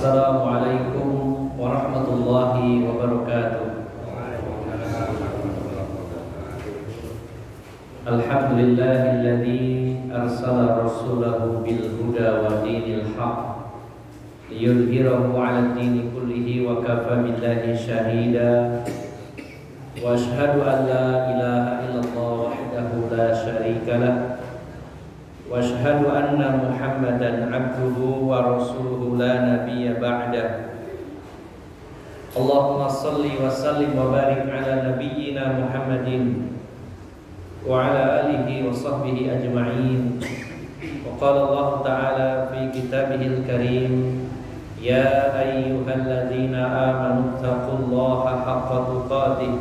Assalamualaikum warahmatullahi wabarakatuh. Alhamdulillahilladzi arsala rasulahu bil huda wa dinil haq liyudhhirahu 'alad dini kullihi wa kafa billahi shahida. Wa asyhadu an la ilaha illallah wahdahu la syarika lah. Wa asyhadu anna Muhammadan 'abduhu wa rasuluhu la nabiyya ba'dah. Allahumma shalli wa sallim wa barik ala nabiyyina Muhammadin wa ala alihi wa sahbihi ajma'in. Wa qala Allah ta'ala fi kitabihil karim, ya ayyuhalladzina amanu taqullaha haqqa tuqatih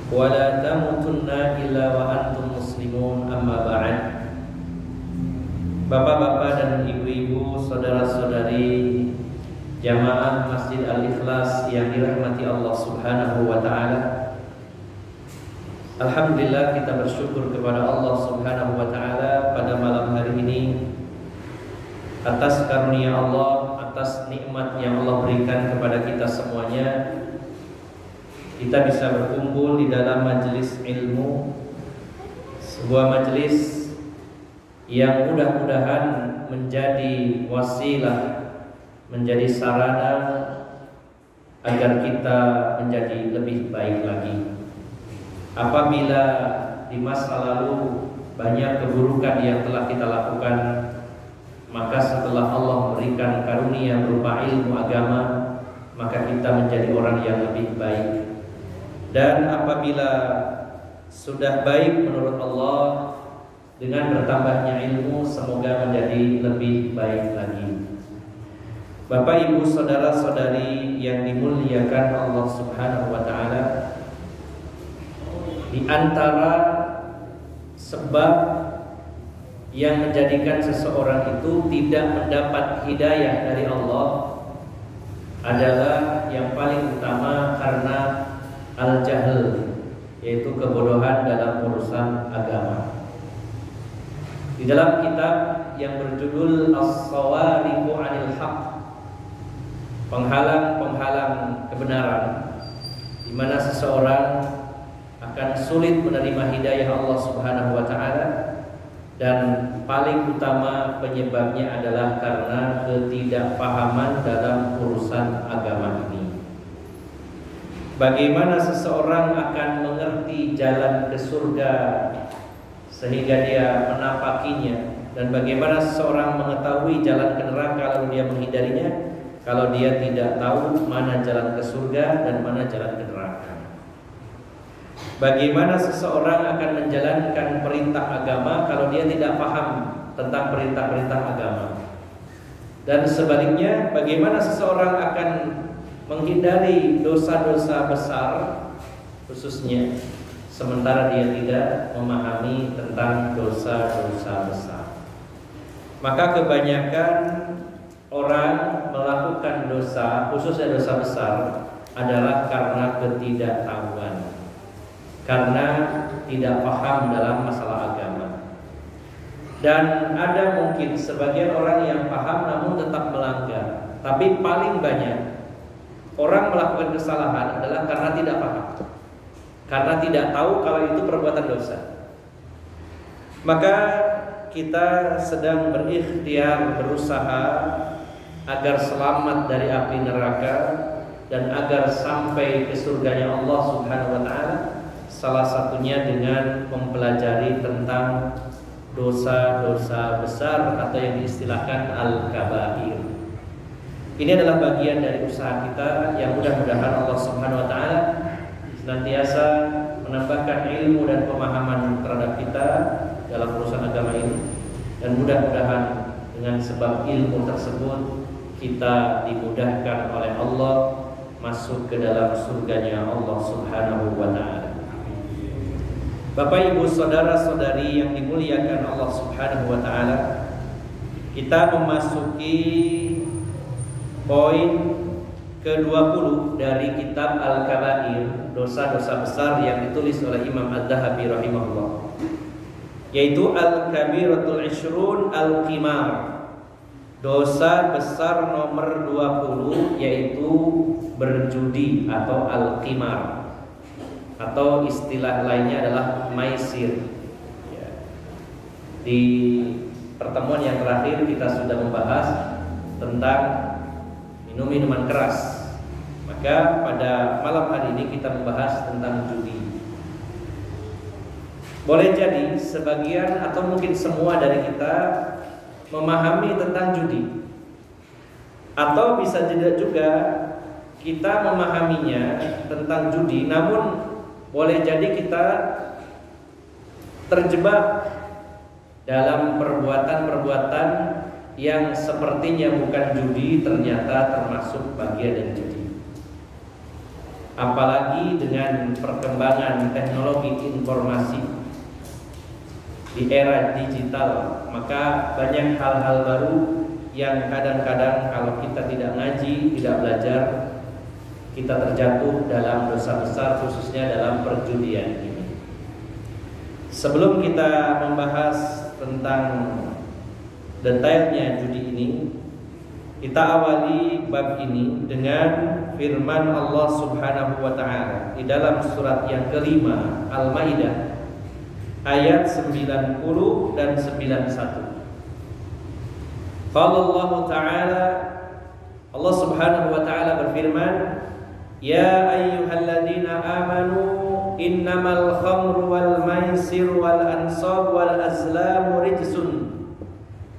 wa la tamutunna illa wa antum muslimun, amma ba'd. Bapak-bapak dan ibu-ibu, saudara-saudari jamaah Masjid Al-Ikhlas yang dirahmati Allah Subhanahu wa taala. Alhamdulillah, kita bersyukur kepada Allah Subhanahu wa taala pada malam hari ini atas karunia Allah, atas nikmat yang Allah berikan kepada kita semuanya. Kita bisa berkumpul di dalam majelis ilmu, sebuah majelis yang mudah-mudahan menjadi wasilah, menjadi sarana agar kita menjadi lebih baik lagi. Apabila di masa lalu banyak keburukan yang telah kita lakukan, maka setelah Allah memberikan karunia berupa ilmu agama, maka kita menjadi orang yang lebih baik. Dan apabila sudah baik menurut Allah, dengan bertambahnya ilmu semoga menjadi lebih baik lagi. Bapak, ibu, saudara-saudari yang dimuliakan Allah Subhanahu wa taala, di antara sebab yang menjadikan seseorang itu tidak mendapat hidayah dari Allah adalah yang paling utama karena al-jahl, yaitu kebodohan dalam urusan agama. Di dalam kitab yang berjudul As-Sawariqu 'anil Haq, penghalang-penghalang kebenaran, di mana seseorang akan sulit menerima hidayah Allah Subhanahu wa taala, dan paling utama penyebabnya adalah karena ketidakpahaman dalam urusan agama ini. Bagaimana seseorang akan mengerti jalan ke surga sehingga dia menapakinya, dan bagaimana seseorang mengetahui jalan ke neraka lalu dia menghindarinya kalau dia tidak tahu mana jalan ke surga dan mana jalan ke neraka. Bagaimana seseorang akan menjalankan perintah agama kalau dia tidak paham tentang perintah-perintah agama. Dan sebaliknya, bagaimana seseorang akan menghindari dosa-dosa besar khususnya, sementara dia tidak memahami tentang dosa-dosa besar. Maka kebanyakan orang melakukan dosa, khususnya dosa besar, adalah karena ketidaktahuan, karena tidak paham dalam masalah agama. Dan ada mungkin sebagian orang yang paham namun tetap melanggar. Tapi paling banyak orang melakukan kesalahan adalah karena tidak paham, karena tidak tahu kalau itu perbuatan dosa. Maka kita sedang berikhtiar, berusaha agar selamat dari api neraka dan agar sampai ke surganya Allah Subhanahu wa taala. Salah satunya dengan mempelajari tentang dosa-dosa besar atau yang diistilahkan al-kabair. Ini adalah bagian dari usaha kita yang mudah-mudahan Allah Subhanahu wa taala senantiasa menambahkan ilmu dan pemahaman terhadap kita dalam urusan agama ini, dan mudah-mudahan dengan sebab ilmu tersebut kita dimudahkan oleh Allah masuk ke dalam surganya Allah Subhanahu wa taala. Bapak, ibu, saudara-saudari yang dimuliakan Allah Subhanahu wa taala, kita memasuki poin ke-20 dari kitab Al-Kabair, dosa-dosa besar yang ditulis oleh Imam Adz-Dzahabi rahimahullah, yaitu Al-Kabiratul Ishrun Al-Qimar, dosa besar nomor 20 yaitu berjudi atau al-qimar, atau istilah lainnya adalah maisir. Di pertemuan yang terakhir kita sudah membahas tentang minum-minuman keras. Maka pada malam hari ini kita membahas tentang judi. Boleh jadi sebagian atau mungkin semua dari kita memahami tentang judi, atau bisa juga kita memahaminya tentang judi, namun boleh jadi kita terjebak dalam perbuatan-perbuatan yang sepertinya bukan judi, ternyata termasuk bagian dari judi. Apalagi dengan perkembangan teknologi informasi di era digital, maka banyak hal-hal baru yang kadang-kadang kalau kita tidak ngaji, tidak belajar, kita terjatuh dalam dosa besar, khususnya dalam perjudian ini. Sebelum kita membahas tentang detailnya judi ini, kita awali bab ini dengan firman Allah Subhanahu wa taala di dalam surat yang kelima Al-Maidah ayat 90 dan 91. Qala Allah Ta'ala, Allah Subhanahu wa taala berfirman, ya ayyuhalladzina amanu innamal khamru wal maisir wal ansab wal azlamu rijsun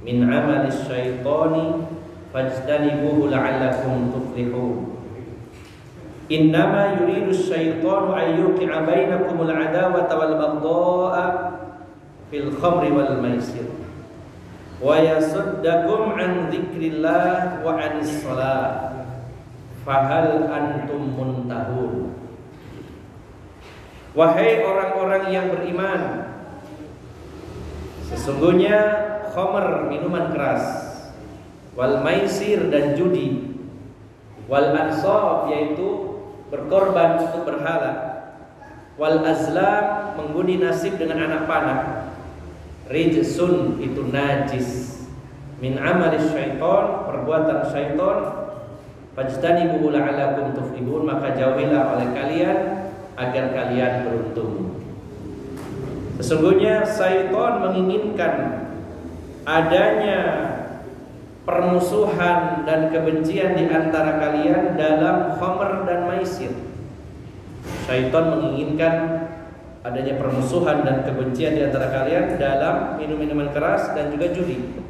min amalis syaitani fajtanibuhu la'allakum tuflihun. Innama yuridu syaitanu an yuqi'a bainakumul adawata wal baghdha'a fil khamri wal maisir wa yasuddakum an dzikrillah wa anis shalah fahal antum muntahun. Wahai orang-orang yang beriman, sesungguhnya khamr, minuman keras, wal maisir, dan judi, wal ansab, yaitu berkorban untuk berhala, wal azlam, mengundi nasib dengan anak panah, rijsun, itu najis, min amalis syaiton, perbuatan syaiton, fajtanibuhu la'allakum tuflihun, maka jauhilah oleh kalian agar kalian beruntung. Sesungguhnya syaiton menginginkan adanya permusuhan dan kebencian di antara kalian dalam khamr dan maisir. Syaitan menginginkan adanya permusuhan dan kebencian di antara kalian dalam minum-minuman keras dan juga judi.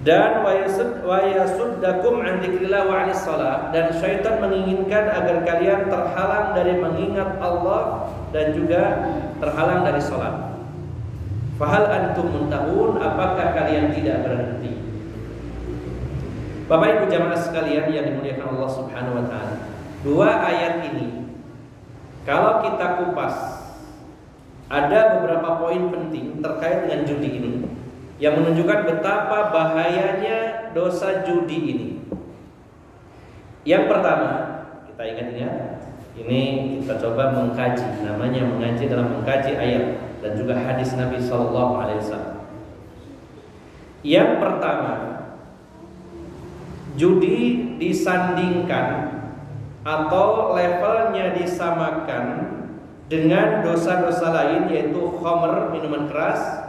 Dan wa yasuddakum an dzikrillah wa 'anis shalah, dan syaitan menginginkan agar kalian terhalang dari mengingat Allah dan juga terhalang dari salat. Fahal antum muntahun, apakah kalian tidak berhenti? Bapak Ibu jamaah sekalian yang dimuliakan Allah Subhanahu wa taala, dua ayat ini kalau kita kupas, ada beberapa poin penting terkait dengan judi ini yang menunjukkan betapa bahayanya dosa judi ini. Yang pertama, kita ingat-ingat, ini kita coba mengkaji, namanya mengaji dalam mengkaji ayat dan juga hadis Nabi SAW. Yang pertama, judi disandingkan atau levelnya disamakan dengan dosa-dosa lain, yaitu khamr, minuman keras,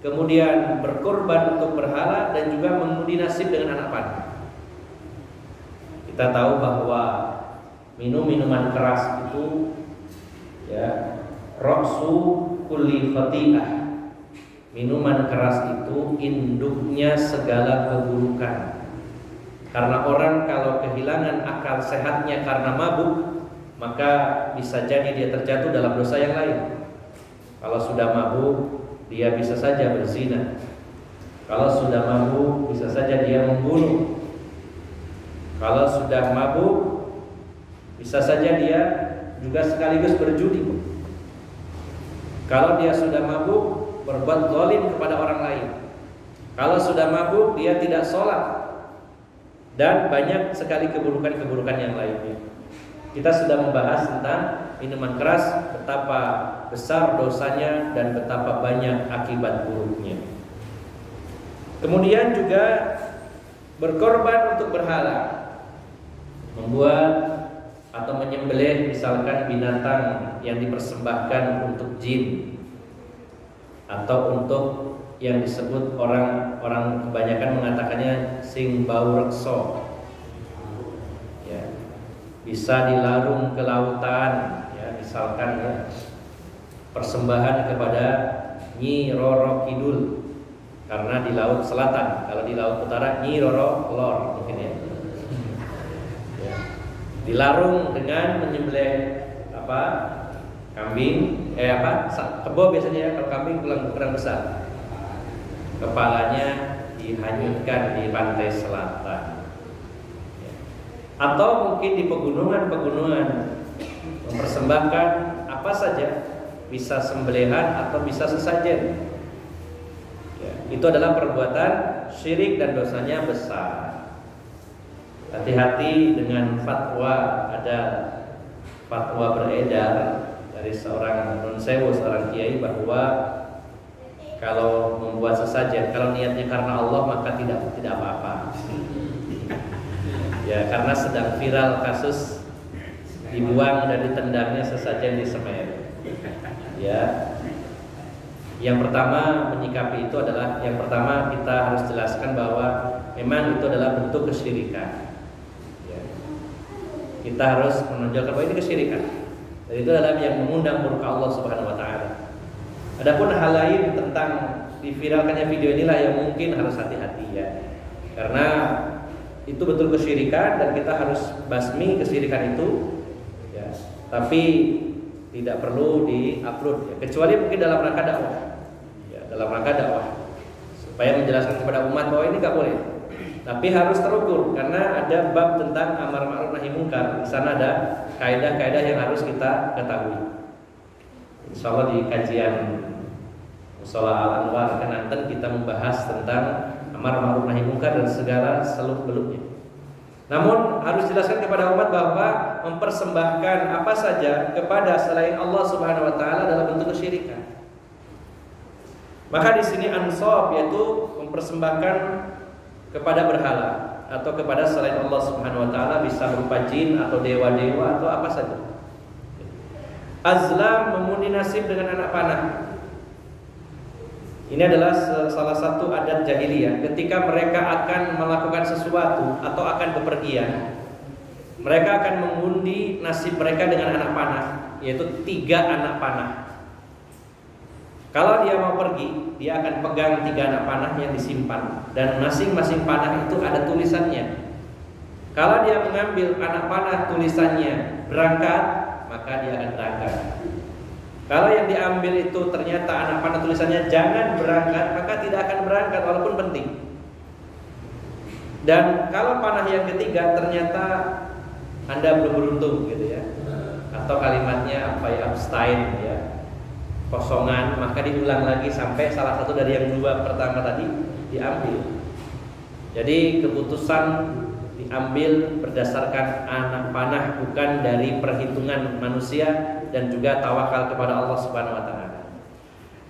kemudian berkorban untuk berhala, dan juga mengundi nasib dengan anak panah. Kita tahu bahwa minum-minuman keras itu ya ra'su kulli khati'ah. Minuman keras itu induknya segala keburukan. Karena orang kalau kehilangan akal sehatnya karena mabuk, maka bisa jadi dia terjatuh dalam dosa yang lain. Kalau sudah mabuk, dia bisa saja berzina. Kalau sudah mabuk, bisa saja dia membunuh. Kalau sudah mabuk, bisa saja dia juga sekaligus berjudi. Kalau dia sudah mabuk, berbuat zalim kepada orang lain. Kalau sudah mabuk, dia tidak sholat, dan banyak sekali keburukan-keburukan yang lainnya. Kita sudah membahas tentang minuman keras, betapa besar dosanya dan betapa banyak akibat buruknya. Kemudian juga berkorban untuk berhala, membuat atau menyembelih misalkan binatang yang dipersembahkan untuk jin, atau untuk yang disebut orang kebanyakan mengatakannya sing bau rekso, ya, bisa dilarung ke lautan, ya, misalkan ya, persembahan kepada Nyi Roro Kidul karena di laut selatan, kalau di laut utara Nyi Roro Lor mungkin ya. Ya. Dilarung dengan menyembelih kambing, kebo biasanya ya, kalau kambing kurang besar. Kepalanya dihanyutkan di pantai selatan. Ya. Atau mungkin di pegunungan mempersembahkan apa saja, bisa sembelihan atau bisa sesajen. Ya, itu adalah perbuatan syirik dan dosanya besar. Hati-hati dengan fatwa, ada fatwa beredar dari seorang nunsewu, seorang kiai, bahwa kalau membuat sesajen, kalau niatnya karena Allah maka tidak apa-apa. Ya, karena sedang viral kasus dibuang dan ditendangnya sesajen di Semeru. Ya. Yang pertama menyikapi itu adalah, yang pertama kita harus jelaskan bahwa memang itu adalah bentuk kesyirikan. Ya. Kita harus menunjukkan bahwa ini kesyirikan. Dan itu adalah yang mengundang murka Allah Subhanahu wa taala. Adapun hal lain tentang diviralkannya video inilah yang mungkin harus hati-hati ya. Karena itu betul kesyirikan dan kita harus basmi kesyirikan itu. Ya. Tapi tidak perlu di-upload ya, kecuali mungkin dalam rangka dakwah. Ya, dalam rangka dakwah supaya menjelaskan kepada umat bahwa ini nggak boleh. Tapi harus terukur karena ada bab tentang amar ma'ruf nahi munkar. Di sana ada kaidah-kaidah yang harus kita ketahui. Insyaallah di kajian Mushola Al-Anwar nanti kita membahas tentang amar ma'ruf nahi munkar dan segala seluk-beluknya. Namun harus jelaskan kepada umat bahwa mempersembahkan apa saja kepada selain Allah Subhanahu wa taala adalah bentuk kesyirikan. Maka di sini ansab yaitu mempersembahkan kepada berhala atau kepada selain Allah Subhanahu wa taala, bisa berupa jin atau dewa-dewa atau apa saja. Azlam memundi nasib dengan anak panah. Ini adalah salah satu adat jahiliyah. Ketika mereka akan melakukan sesuatu atau akan bepergian, mereka akan mengundi nasib mereka dengan anak panah, yaitu 3 anak panah. Kalau dia mau pergi, dia akan pegang 3 anak panah yang disimpan, dan masing-masing panah itu ada tulisannya. Kalau dia mengambil anak panah tulisannya berangkat, maka dia akan berangkat. Kalau yang diambil itu ternyata anak panah tulisannya jangan berangkat, maka tidak akan berangkat walaupun penting. Dan kalau panah yang ketiga ternyata Anda belum beruntung gitu ya, atau kalimatnya apa ya, abstain ya, kosongan, maka diulang lagi sampai salah satu dari yang 2 pertama tadi diambil. Jadi keputusan diambil berdasarkan anak panah, bukan dari perhitungan manusia dan juga tawakal kepada Allah Subhanahu wa taala.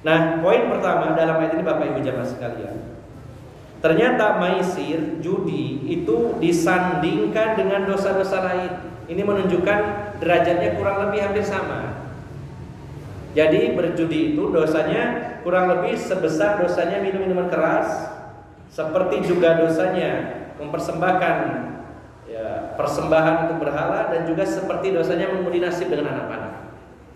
Nah, poin pertama dalam ayat ini Bapak Ibu jamaah sekalian, ternyata maisir, judi itu disandingkan dengan dosa-dosa lain. Ini menunjukkan derajatnya kurang lebih hampir sama. Jadi berjudi itu dosanya kurang lebih sebesar dosanya minum minuman keras, seperti juga dosanya mempersembahkan ya, persembahan untuk berhala, dan juga seperti dosanya mengundi nasib dengan anak panah.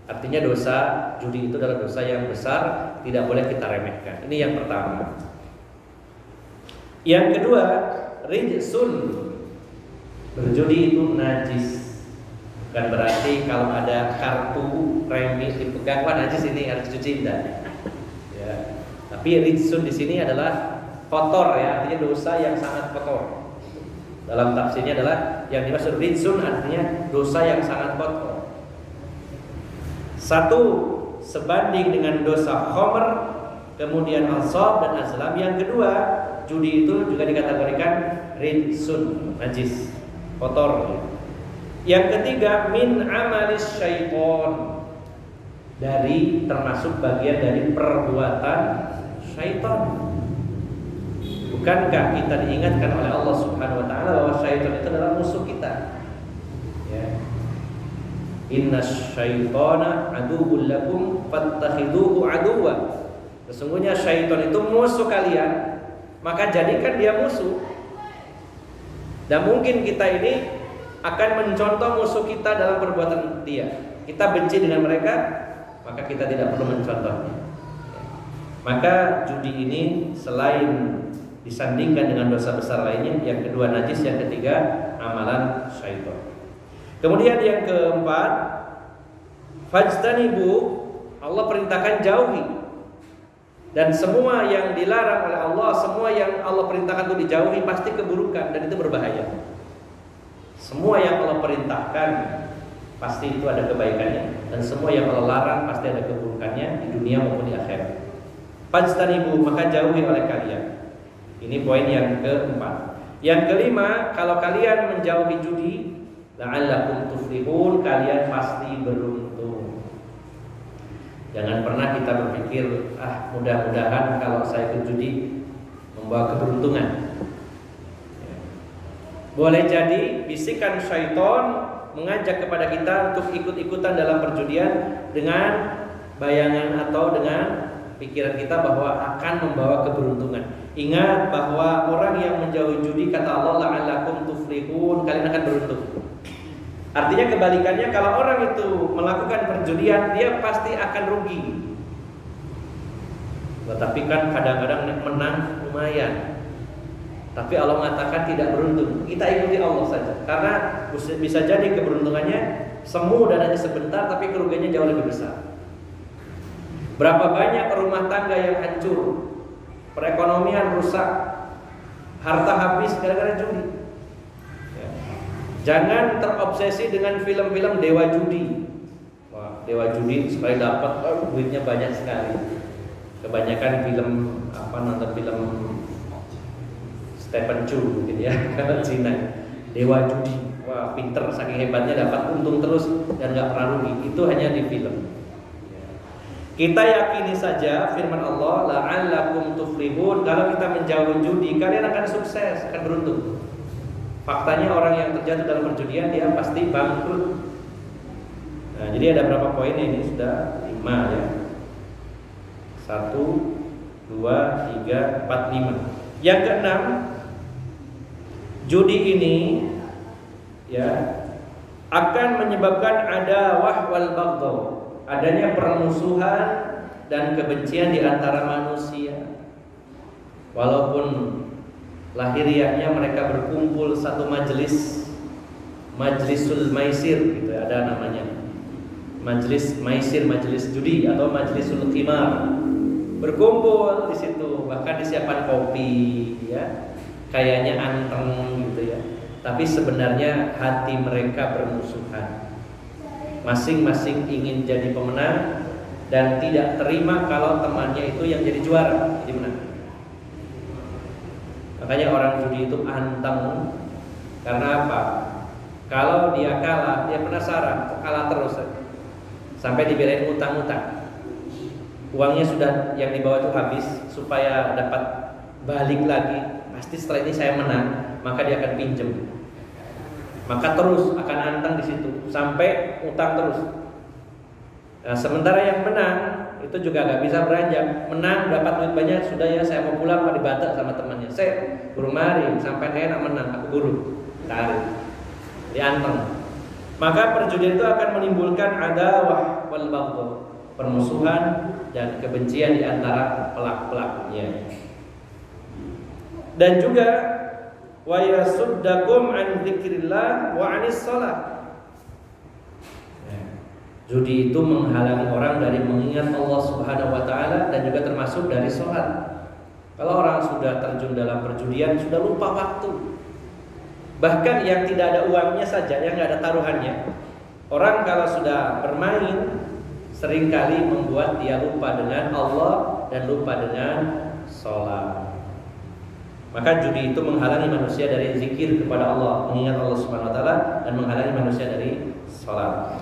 Artinya dosa judi itu adalah dosa yang besar, tidak boleh kita remehkan. Ini yang pertama. Yang kedua, rijsun, berjudi itu najis. Bukan berarti kalau ada kartu remi dipegang, wah najis ini harus dicuci, tidak. Ya. Tapi rijsun di sini adalah kotor ya, artinya dosa yang sangat kotor. Dalam tafsirnya adalah yang dimaksud rijsun artinya dosa yang sangat kotor. Satu, sebanding dengan dosa khomer, kemudian ansab dan azlam. Yang kedua, judi itu juga dikategorikan rijsun, najis, kotor. Yang ketiga, min amalis syaiton, termasuk bagian dari perbuatan syaitan. Bukankah kita diingatkan oleh Allah Subhanahu wa taala bahwa syaitan itu adalah musuh kita? Ya. Innasyaitana aduwwul lakum fattakhiduhu aduwwa. Sesungguhnya syaitan itu musuh kalian, maka jadikan dia musuh. Dan mungkin kita ini akan mencontoh musuh kita dalam perbuatan dia. Kita benci dengan mereka, maka kita tidak perlu mencontohnya. Maka judi ini selain disandingkan dengan dosa besar lainnya, yang kedua najis, yang ketiga amalan syaitan. Kemudian yang keempat, fajtanibu, Allah perintahkan jauhi. Dan semua yang dilarang oleh Allah, semua yang Allah perintahkan itu dijauhi, pasti keburukan dan itu berbahaya. Semua yang Allah perintahkan pasti itu ada kebaikannya, dan semua yang Allah larang pasti ada keburukannya di dunia maupun di akhirat. Fajtanibu, maka jauhi oleh kalian. Ini poin yang keempat. Yang kelima, kalau kalian menjauhi judi, la'allakum tuflihun, kalian pasti beruntung. Jangan pernah kita berpikir, mudah-mudahan kalau saya ikut judi membawa keberuntungan. Boleh jadi bisikan syaitan mengajak kepada kita untuk ikut-ikutan dalam perjudian dengan bayangan atau dengan pikiran kita bahwa akan membawa keberuntungan. Ingat bahwa orang yang menjauhi judi, kata Allah, la'allakum tuflihun, kalian akan beruntung. Artinya kebalikannya, kalau orang itu melakukan perjudian, dia pasti akan rugi. Tetapi kan kadang-kadang menang lumayan, tapi Allah mengatakan tidak beruntung. Kita ikuti Allah saja, karena bisa jadi keberuntungannya semu dan hanya sebentar, tapi kerugiannya jauh lebih besar. Berapa banyak rumah tangga yang hancur, perekonomian rusak, harta habis gara-gara judi. Jangan terobsesi dengan film-film dewa judi. Wah, dewa judi supaya dapat duitnya banyak sekali. Kebanyakan film nonton film Stephen Chow mungkin ya, karena Cina. Dewa judi, wah pinter, saking hebatnya dapat untung terus dan nggak pernah rugi. Itu hanya di film. Kita yakini saja firman Allah, la'allakum tuflihun, kalau kita menjauhi judi, kalian akan sukses, akan beruntung. Faktanya orang yang terjatuh dalam perjudian dia pasti bangkrut. Nah, jadi ada berapa poin ini? Sudah 5 ya. 1, 2, 3, 4, 5. Yang keenam, judi ini ya akan menyebabkan adawah wal baghdha, adanya permusuhan dan kebencian di antara manusia. Walaupun lahiriahnya mereka berkumpul satu majlisul maisir gitu, ada namanya majlis maisir, majlis judi atau majlisul qimar, berkumpul di situ, bahkan disiapkan kopi ya, kayaknya anteng gitu ya, tapi sebenarnya hati mereka bermusuhan, masing-masing ingin jadi pemenang dan tidak terima kalau temannya itu yang jadi juara, jadi menang. Makanya orang judi itu anteng. Karena apa? Kalau dia kalah, dia penasaran, kalah terus sampai dibelain utang-utang. Uangnya sudah yang dibawa itu habis, supaya dapat balik lagi, pasti setelah ini saya menang, maka dia akan pinjem. Maka terus akan anteng di situ sampai utang terus. Nah, sementara yang menang itu juga gak bisa beranjak. Menang dapat duit banyak, sudah ya saya mau pulang, mau dibatak sama temannya. Saya guru mari sampai enak menang, aku guru tarik dianteng. Maka perjudian itu akan menimbulkan adawah wal baghdha, permusuhan dan kebencian di antara pelaku-pelakunya. Dan juga wa yasuddakum an dzikrillah wa anis shalah. Judi itu menghalangi orang dari mengingat Allah Subhanahu wa taala dan juga termasuk dari sholat. Kalau orang sudah terjun dalam perjudian, sudah lupa waktu. Bahkan yang tidak ada uangnya saja, yang nggak ada taruhannya, orang kalau sudah bermain seringkali membuat dia lupa dengan Allah dan lupa dengan sholat. Maka judi itu menghalangi manusia dari zikir kepada Allah, mengingat Allah Subhanahu wa taala, dan menghalangi manusia dari sholat.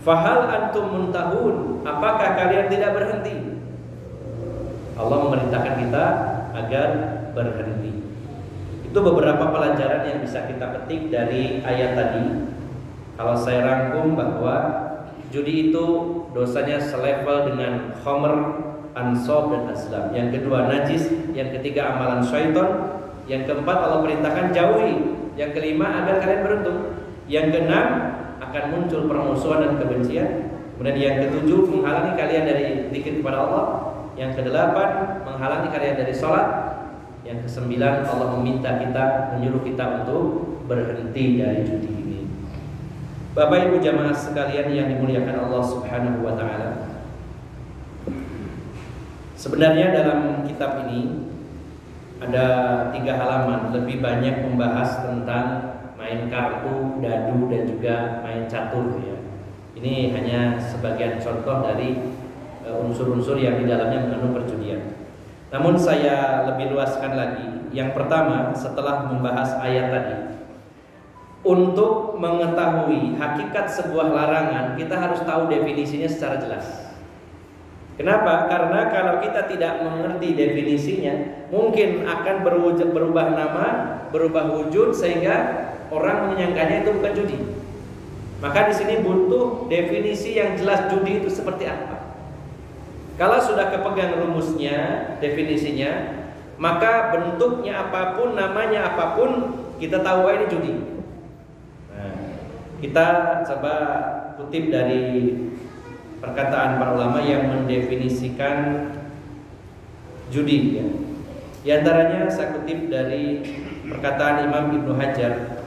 Fahal antum muntahun, apakah kalian tidak berhenti? Allah memerintahkan kita agar berhenti. Itu beberapa pelajaran yang bisa kita petik dari ayat tadi. Kalau saya rangkum bahwa judi itu dosanya selevel dengan khamr, ansab dan azlam. Yang kedua najis, yang ketiga amalan syaitan, yang keempat Allah perintahkan jauhi, yang kelima agar kalian beruntung, yang keenam akan muncul permusuhan dan kebencian, kemudian yang ketujuh menghalangi kalian dari zikir kepada Allah, yang kedelapan menghalangi kalian dari sholat, yang kesembilan Allah menyuruh kita untuk berhenti dari judi ini. Bapak Ibu jamaah sekalian yang dimuliakan Allah Subhanahu wa taala. Sebenarnya dalam kitab ini ada 3 halaman, lebih banyak membahas tentang main kartu, dadu dan juga main catur ya. Ini hanya sebagian contoh dari unsur-unsur yang di dalamnya mengandung perjudian. Namun saya lebih luaskan lagi. Yang pertama, setelah membahas ayat tadi, untuk mengetahui hakikat sebuah larangan, kita harus tahu definisinya secara jelas. Kenapa? Karena kalau kita tidak mengerti definisinya, mungkin akan berubah nama, berubah wujud sehingga orang menyangkanya itu bukan judi. Maka di sini butuh definisi yang jelas judi itu seperti apa. Kalau sudah kepegang rumusnya, definisinya, maka bentuknya apapun, namanya apapun, kita tahu ini judi. Nah, kita coba kutip dari perkataan para ulama yang mendefinisikan judi ya. Di antaranya saya kutip dari perkataan Imam Ibnu Hajar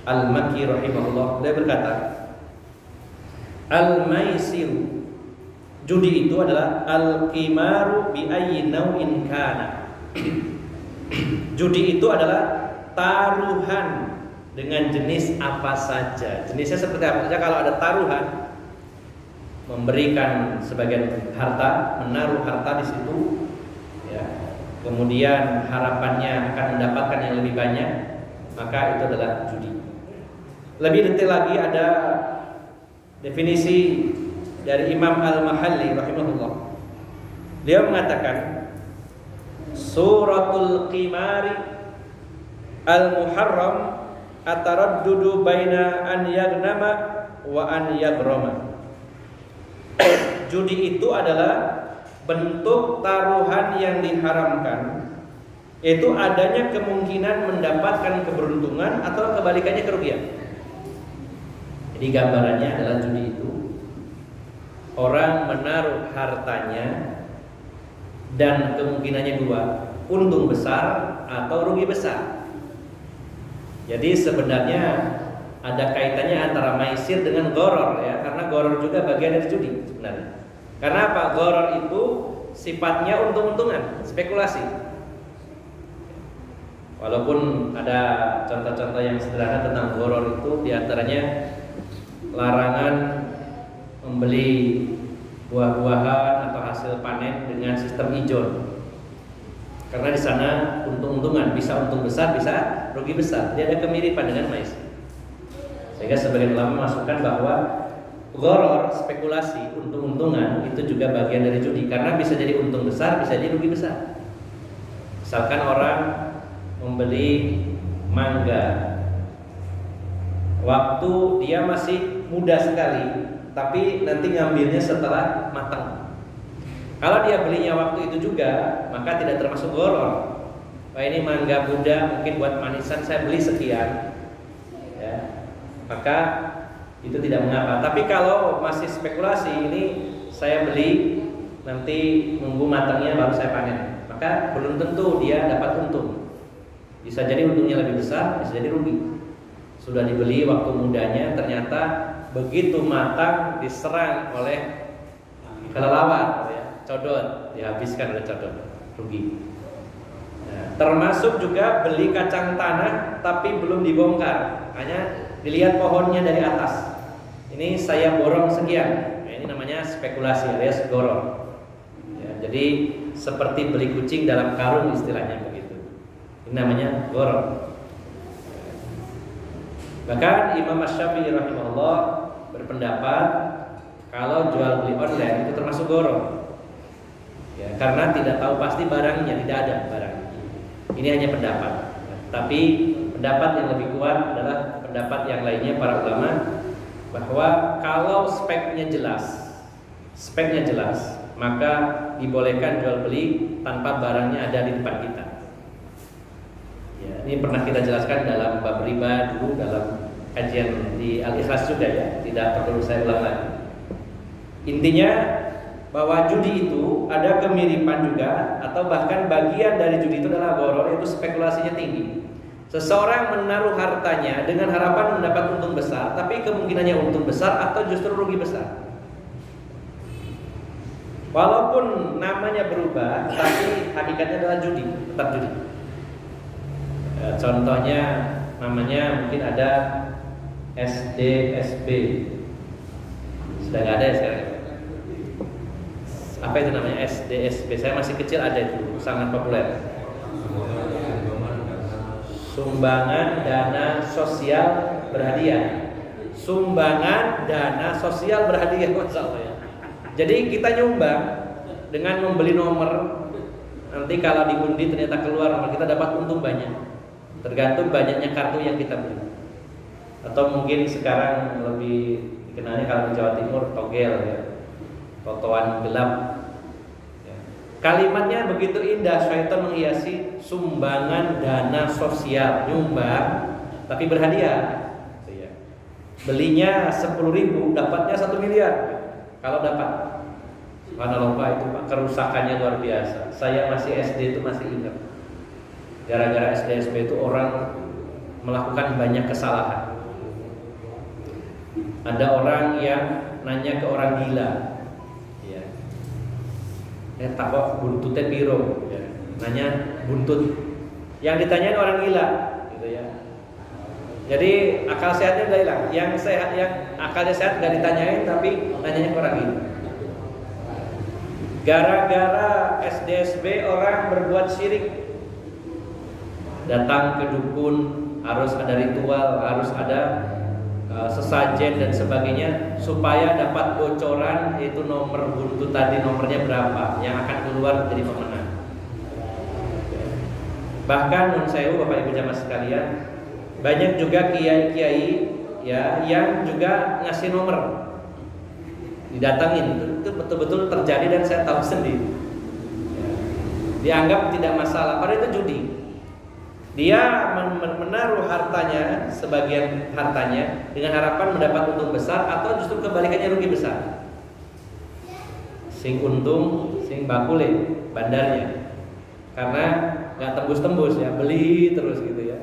Al-Makki rahimahullah. Dia berkata, al-maisiru, judi itu adalah al-qimaru bi ayyi naw'in kana. Judi itu adalah taruhan dengan jenis apa saja. Jenisnya seperti apa saja. Kalau ada taruhan, memberikan sebagian harta, menaruh harta di situ, ya. Kemudian harapannya akan mendapatkan yang lebih banyak, maka itu adalah judi. Lebih detail lagi ada definisi dari Imam Al-Mahalli rahimahullah. Dia mengatakan suratul qimari al-muharram ataraddudu baina an yagnama wa an yagrama. Judi itu adalah bentuk taruhan yang diharamkan, yaitu adanya kemungkinan mendapatkan keberuntungan atau kebalikannya kerugian. Jadi gambarannya adalah judi itu orang menaruh hartanya dan kemungkinannya 2, untung besar atau rugi besar. Jadi sebenarnya ada kaitannya antara maisir dengan goror ya, karena goror juga bagian dari judi sebenarnya. Karena apa? Goror itu sifatnya untung-untungan, spekulasi. Walaupun ada contoh-contoh yang sederhana tentang goror itu, diantaranya larangan membeli buah-buahan atau hasil panen dengan sistem ijon. Karena di sana untung-untungan, bisa untung besar, bisa rugi besar. Dia ada kemiripan dengan maisir. Sehingga sebagian ulama masukkan bahwa goror, spekulasi, untung-untungan itu juga bagian dari judi. Karena bisa jadi untung besar, bisa jadi rugi besar. Misalkan orang membeli mangga, waktu dia masih muda sekali, tapi nanti ngambilnya setelah matang. Kalau dia belinya waktu itu juga, maka tidak termasuk goror. Wah, ini mangga muda mungkin buat manisan, saya beli sekian ya, maka itu tidak mengapa. Tapi kalau masih spekulasi, ini saya beli nanti nunggu matangnya baru saya panen, maka belum tentu dia dapat untung. Bisa jadi untungnya lebih besar, bisa jadi rugi. Sudah dibeli waktu mudanya, ternyata begitu matang diserang oleh kelelawar ya, codot, dihabiskan oleh codot, rugi. Nah, termasuk juga beli kacang tanah tapi belum dibongkar, hanya dilihat pohonnya dari atas. Ini saya borong sekian. Nah, ini namanya spekulasi alias goror. Ya, jadi seperti beli kucing dalam karung istilahnya begitu. Ini namanya goror. Bahkan Imam Asy-Syafi'i rahimahullah berpendapat kalau jual beli online itu termasuk goror. Ya, karena tidak tahu pasti barangnya, tidak ada barang. Ini hanya pendapat. Tapi pendapat yang lebih kuat adalah pendapat yang lainnya para ulama, bahwa kalau speknya jelas, maka dibolehkan jual beli tanpa barangnya ada di depan kita. Ya, ini pernah kita jelaskan dalam bab riba dulu dalam kajian di Al-Ikhlas juga ya, tidak perlu saya ulang lagi. Intinya bahwa judi itu ada kemiripan juga, atau bahkan bagian dari judi itu adalah gharar, yaitu spekulasinya tinggi. Seseorang menaruh hartanya dengan harapan mendapat untung besar, tapi kemungkinannya untung besar atau justru rugi besar. Walaupun namanya berubah, tapi hakikatnya adalah judi, tetap judi. Contohnya namanya mungkin ada SDSB, sudah nggak ada ya sekarang. Apa itu namanya SDSB? Saya masih kecil ada itu, sangat populer. Sumbangan dana sosial berhadiah. Sumbangan dana sosial berhadiah, ya. Jadi kita nyumbang dengan membeli nomor. Nanti kalau diundi ternyata keluar nomor, kita dapat untung banyak. Tergantung banyaknya kartu yang kita beli. Atau mungkin sekarang lebih dikenalnya kalau di Jawa Timur togel ya, totoan gelap. Kalimatnya begitu indah, syaitan menghiasi sumbangan dana sosial, nyumbang tapi berhadiah. Belinya 10.000, dapatnya 1 miliar. Kalau dapat, subhanallah itu Pak, kerusakannya luar biasa. Saya masih SD itu masih ingat. Gara-gara SDSB itu orang melakukan banyak kesalahan. Ada orang yang nanya ke orang gila. Takut buntutnya piro, ya. Nanya buntut. Yang ditanyain orang gila, gitu ya. Jadi akal sehatnya udah hilang. Yang sehat, yang akalnya sehat nggak ditanyain, tapi nanyanya ke orang gila. Gara-gara SDSB orang berbuat syirik, datang ke dukun, harus ada ritual, harus ada sesajen dan sebagainya supaya dapat bocoran yaitu nomor buntut tadi, nomornya berapa yang akan keluar jadi pemenang. Bahkan menurut saya Bapak Ibu jamaah sekalian, banyak juga kiai-kiai ya yang juga ngasih nomor, didatangin. Itu betul-betul terjadi dan saya tahu sendiri. Dianggap tidak masalah, padahal itu judi. Dia menaruh hartanya, sebagian hartanya dengan harapan mendapat untung besar atau justru kebalikannya rugi besar. Sing untung, sing bakule bandarnya. Karena nggak tembus-tembus ya, beli terus gitu ya.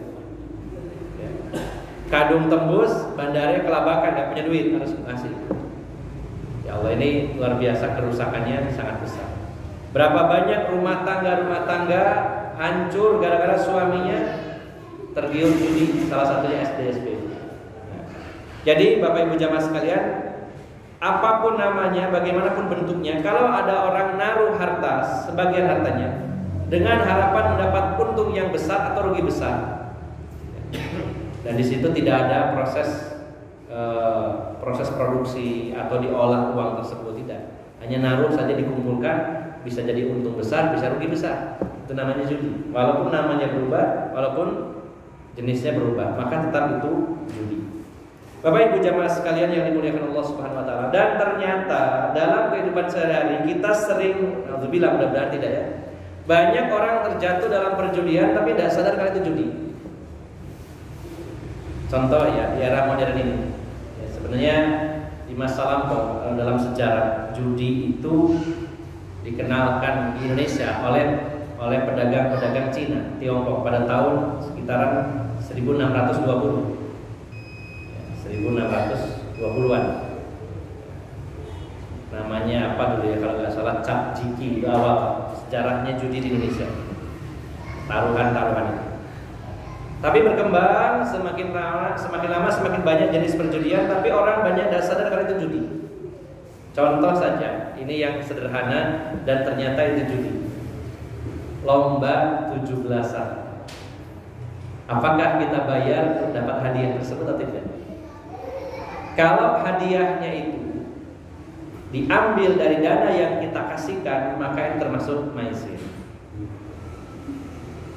Kadung tembus, bandarnya kelabakan, nggak punya duit, harus ngasih. Ya Allah, ini luar biasa, kerusakannya sangat besar. Berapa banyak rumah tangga hancur gara-gara suaminya tergiur judi, salah satunya SDSB. Jadi Bapak Ibu jamaah sekalian, apapun namanya, bagaimanapun bentuknya, kalau ada orang naruh harta, sebagian hartanya dengan harapan mendapat untung yang besar atau rugi besar, dan di situ tidak ada proses produksi atau diolah uang tersebut, tidak, hanya naruh saja, dikumpulkan, bisa jadi untung besar, bisa rugi besar. Itu namanya judi. Walaupun namanya berubah, walaupun jenisnya berubah, maka tetap itu judi. Bapak Ibu jamaah sekalian yang dimuliakan Allah Subhanahu wa taala, dan ternyata dalam kehidupan sehari-hari kita sering, alhamdulillah, mudah-mudahan tidak ya, banyak orang terjatuh dalam perjudian tapi tidak sadar kalau itu judi. Contoh ya, di era modern ini. Ya, sebenarnya di masa lampau dalam sejarah judi itu dikenalkan di Indonesia oleh pedagang-pedagang Cina, Tiongkok pada tahun sekitaran 1620. 1620-an. Namanya apa dulu ya, kalau nggak salah Cap Jiki, itu awal sejarahnya judi di Indonesia. Taruhan-taruhan. Tapi berkembang semakin lama semakin banyak jenis perjudian, tapi orang banyak tidak sadar kalau itu judi. Contoh saja, ini yang sederhana dan ternyata itu judi. Lomba 17-an. Apakah kita bayar untuk dapat hadiah tersebut atau tidak? Kalau hadiahnya itu diambil dari dana yang kita kasihkan, maka itu termasuk maisir.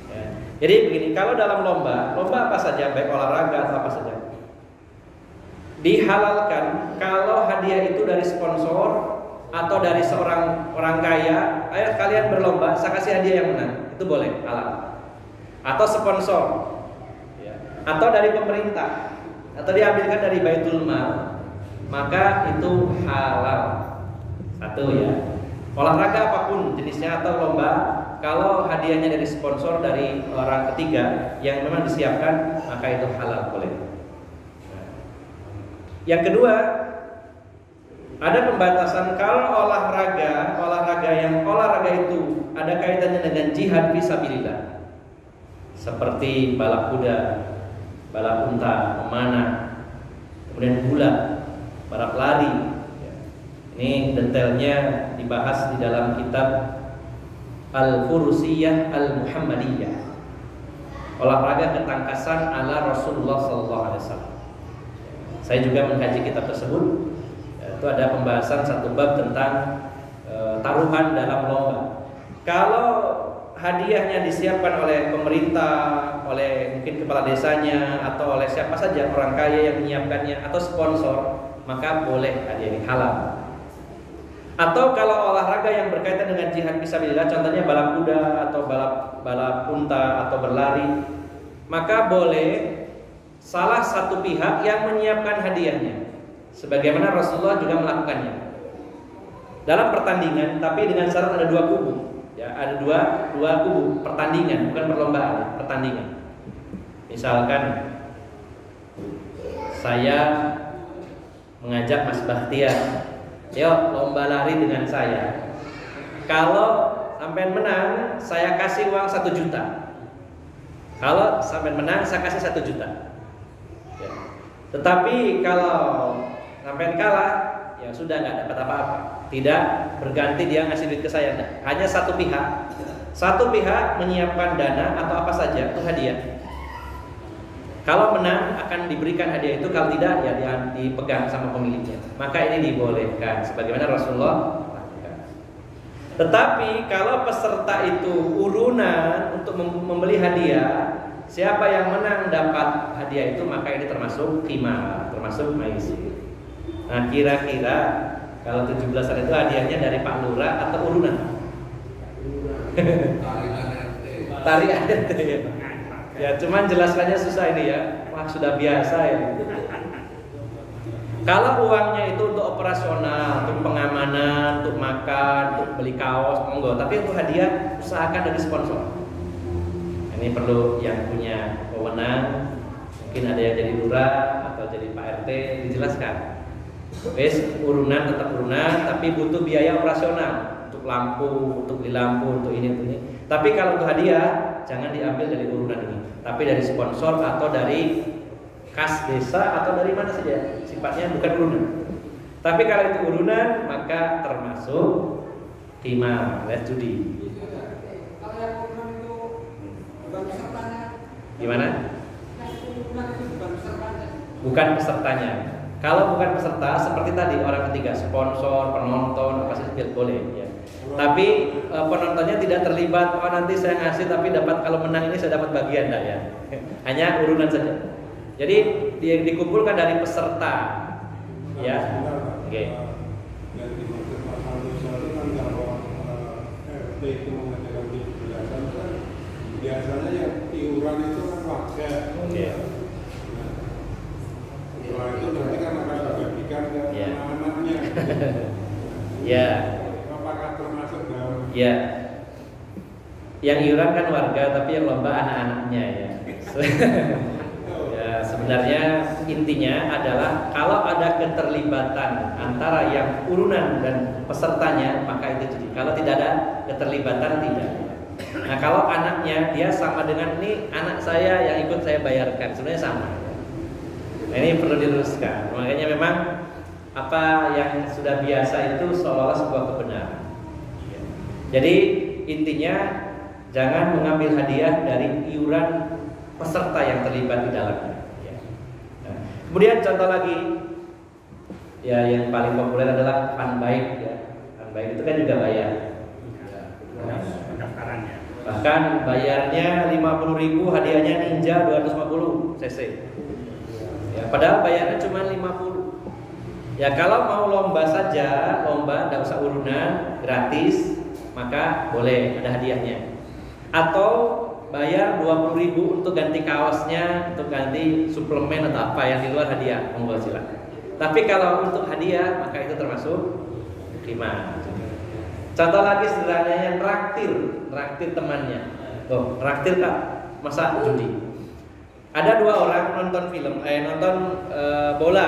Ya. Jadi begini, kalau dalam lomba apa saja, baik olahraga atau apa saja, dihalalkan kalau hadiah itu dari sponsor atau dari seorang orang kaya. Ayo kalian berlomba, saya kasih hadiah yang menang, itu boleh, halal. Atau sponsor, ya. Atau dari pemerintah, atau diambilkan dari baitul mal, maka itu halal. Satu ya. Olahraga apapun jenisnya atau lomba, kalau hadiahnya dari sponsor, dari orang ketiga yang memang disiapkan, maka itu halal, boleh. Yang kedua, ada pembatasan kalau olahraga itu ada kaitannya dengan jihad fisabilillah, seperti balap kuda, balap unta, memanah, kemudian gulat, balap lari. Ini detailnya dibahas di dalam kitab Al-Furusiyah Al-Muhammadiyah, olahraga ketangkasan ala Rasulullah SAW. Saya juga mengkaji kitab tersebut. Itu ada pembahasan satu bab tentang taruhan dalam lomba. Kalau hadiahnya disiapkan oleh pemerintah, oleh mungkin kepala desanya, atau oleh siapa saja orang kaya yang menyiapkannya, atau sponsor, maka boleh hadiah ini, halal. Atau kalau olahraga yang berkaitan dengan jihad fisabilillah, contohnya balap kuda atau balap unta atau berlari, maka boleh salah satu pihak yang menyiapkan hadiahnya, sebagaimana Rasulullah juga melakukannya dalam pertandingan, tapi dengan syarat ada dua kubu. Ya, ada dua kubu pertandingan, bukan perlombaan, pertandingan. Misalkan saya mengajak Mas Bakhtiar, yuk lomba lari dengan saya. Kalau sampai menang, saya kasih uang 1 juta. Kalau sampai menang, saya kasih 1 juta. Ya. Tetapi kalau sampai kalah, ya sudah, nggak dapat apa-apa. Tidak berganti dia ngasih duit ke saya, enggak. Hanya satu pihak menyiapkan dana atau apa saja untuk hadiah. Kalau menang akan diberikan hadiah itu, kalau tidak ya dia dipegang sama pemiliknya. Maka ini dibolehkan sebagaimana Rasulullah lakukan. Tetapi kalau peserta itu urunan untuk membeli hadiah, siapa yang menang dapat hadiah itu, maka ini termasuk khimar, termasuk maisir. Nah, kira-kira kalau 17-an itu hadiahnya dari Pak Lurah atau urunan? Tarian RT. Ya, cuman jelaskannya susah ini ya. Wah, sudah biasa ya. Kalau uangnya itu untuk operasional, untuk pengamanan, untuk makan, untuk beli kaos, monggo. Tapi untuk hadiah usahakan dari sponsor. Ini perlu yang punya wewenang. Mungkin ada yang jadi lurah atau jadi Pak RT, dijelaskan. Urunan tetap urunan, tapi butuh biaya operasional untuk lampu, untuk beli lampu, untuk ini, untuk ini. Tapi kalau untuk hadiah, jangan diambil dari urunan ini, tapi dari sponsor atau dari kas desa atau dari mana saja. Sifatnya bukan urunan. Tapi kalau itu urunan, maka termasuk khimar, alias judi. Kalau yang urunan itu bukan pesertanya. Gimana? Yang urunan itu bukan pesertanya. Bukan pesertanya. Kalau bukan peserta, seperti tadi orang ketiga, sponsor, penonton, apa saja boleh. Ya. Tapi penontonnya tidak terlibat. Oh, nanti saya ngasih, tapi dapat, kalau menang ini saya dapat bagian, enggak ya? Hanya urunan saja. Jadi dikumpulkan dari peserta. Ya. Oke. Yang dimaksud Pak Alisa itu kan kalau RT itu mengadakan 17-an kan biasanya yang iuran itu kan warga. Oke. Setelah itu nanti kan akan dibagikan ke anak-anaknya. Ya. Apakah termasuk dalam? Ya. Yang iuran kan warga, tapi yang lomba anak-anaknya ya. Ya, sebenarnya intinya adalah kalau ada keterlibatan antara yang urunan dan pesertanya, maka itu jadi. Kalau tidak ada keterlibatan, tidak. Nah, kalau anaknya dia sama dengan ini anak saya yang ikut saya bayarkan, sebenarnya sama. Nah, ini perlu diluruskan. Makanya memang apa yang sudah biasa itu seolah-olah sebuah kebenaran. Jadi intinya jangan mengambil hadiah dari iuran peserta yang terlibat di dalamnya. Nah, kemudian contoh lagi, ya yang paling populer adalah fun bike. Ya. Fun bike itu kan juga bayar. Pendaftarannya. Bahkan bayarnya 50.000, hadiahnya Ninja 250 cc. Ya, padahal bayarnya cuma 50. Ya kalau mau lomba saja, lomba tidak usah urunan, gratis, maka boleh ada hadiahnya. Atau bayar 20.000 untuk ganti kaosnya, untuk ganti suplemen atau apa yang di luar hadiah, monggo silakan. Tapi kalau untuk hadiah maka itu termasuk rima. Contoh lagi sederhananya, traktir temannya. Oh, traktir Kak, masa judi. Ada 2 orang nonton bola.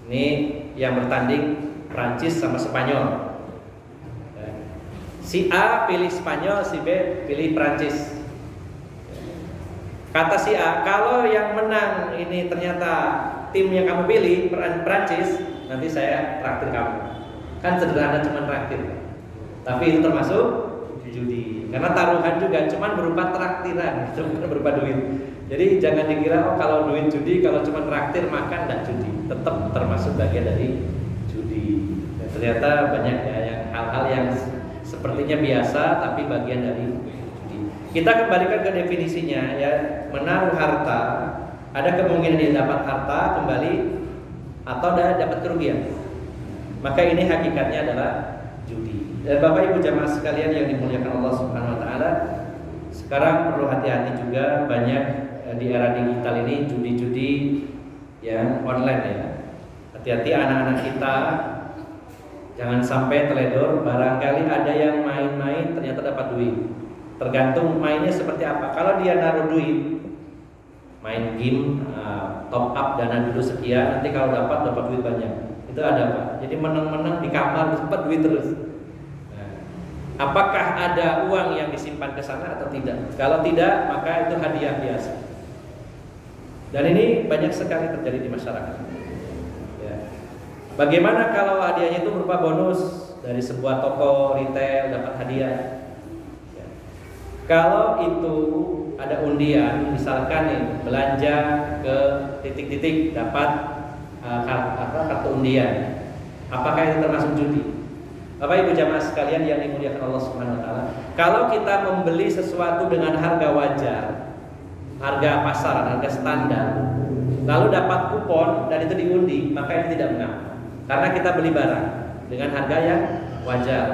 Ini yang bertanding Prancis sama Spanyol. Si A pilih Spanyol, si B pilih Prancis. Kata si A, kalau yang menang ini ternyata tim yang kamu pilih Prancis, nanti saya traktir kamu. Kan sederhana, cuma traktir. Tapi itu termasuk judi. Karena taruhan juga, cuma berupa traktiran, cuma berupa duit. Jadi jangan dikira kalau duit judi, kalau cuma traktir maka tidak judi. Tetap termasuk bagian dari judi. Dan ternyata banyak ya yang hal-hal yang sepertinya biasa tapi bagian dari judi. Kita kembalikan ke definisinya ya, menaruh harta, ada kemungkinan dia dapat harta kembali atau dapat kerugian. Maka ini hakikatnya adalah judi. Dan Bapak Ibu jamaah sekalian yang dimuliakan Allah Subhanahu wa taala, sekarang perlu hati-hati juga, banyak di era digital ini judi-judi yang online ya. Hati-hati anak-anak kita, jangan sampai teledor. Barangkali ada yang main-main ternyata dapat duit. Tergantung mainnya seperti apa. Kalau dia naruh duit, main game, top up dana dulu sekian, nanti kalau dapat duit banyak. Itu ada Pak. Jadi menang-menang di kamar dapat duit terus. Nah, apakah ada uang yang disimpan ke sana atau tidak? Kalau tidak, maka itu hadiah biasa. Dan ini banyak sekali terjadi di masyarakat. Ya. Bagaimana kalau hadiahnya itu berupa bonus dari sebuah toko retail dapat hadiah? Ya. Kalau itu ada undian, misalkan nih belanja ke titik-titik dapat kartu undian, apakah itu termasuk judi? Bapak Ibu jamaah sekalian yang dimuliakan Allah Subhanahu wa taala, kalau kita membeli sesuatu dengan harga wajar, harga pasaran, harga standar, lalu dapat kupon dan itu diundi, maka ini tidak mengapa. Karena kita beli barang dengan harga yang wajar.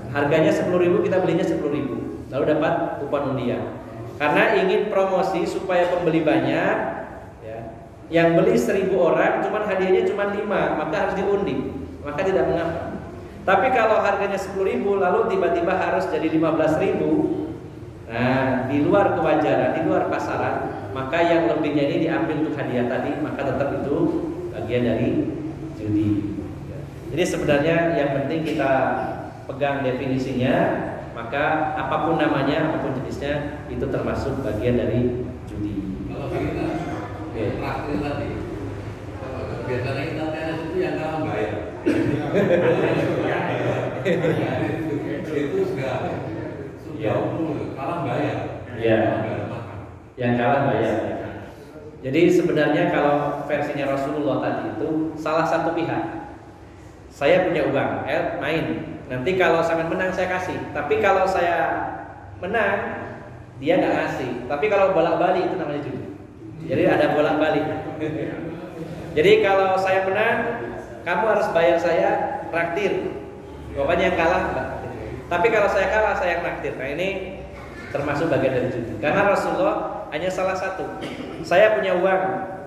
Harganya 10.000, kita belinya 10.000, lalu dapat kupon undian. Karena ingin promosi supaya pembeli banyak, ya, yang beli 1.000 orang, cuman hadiahnya cuma 5, maka harus diundi, maka tidak mengapa. Tapi kalau harganya 10.000 lalu tiba-tiba harus jadi 15.000, nah, di luar kewajaran, di luar pasaran, maka yang lebihnya ini diambil untuk hadiah tadi, maka tetap itu bagian dari judi. Jadi sebenarnya yang penting kita pegang definisinya, maka apapun namanya, apapun jenisnya, itu termasuk bagian dari judi. Kalau kita traktir tadi, biasanya kita tenis itu yang kalah bayar. Itu sudah kalah bayar. Ya. Yang kalah bayar. Jadi sebenarnya kalau versinya Rasulullah tadi itu salah satu pihak. Saya punya uang, main. Nanti kalau sampai menang saya kasih. Tapi kalau saya menang, dia nggak kasih. Tapi kalau bolak-balik itu namanya judi. Jadi ada bolak-balik. Jadi kalau saya menang, kamu harus bayar saya traktir. Pokoknya yang kalah enggak. Tapi kalau saya kalah, saya traktir. Nah ini termasuk bagian dari judi. Karena Rasulullah hanya salah satu. Saya punya uang,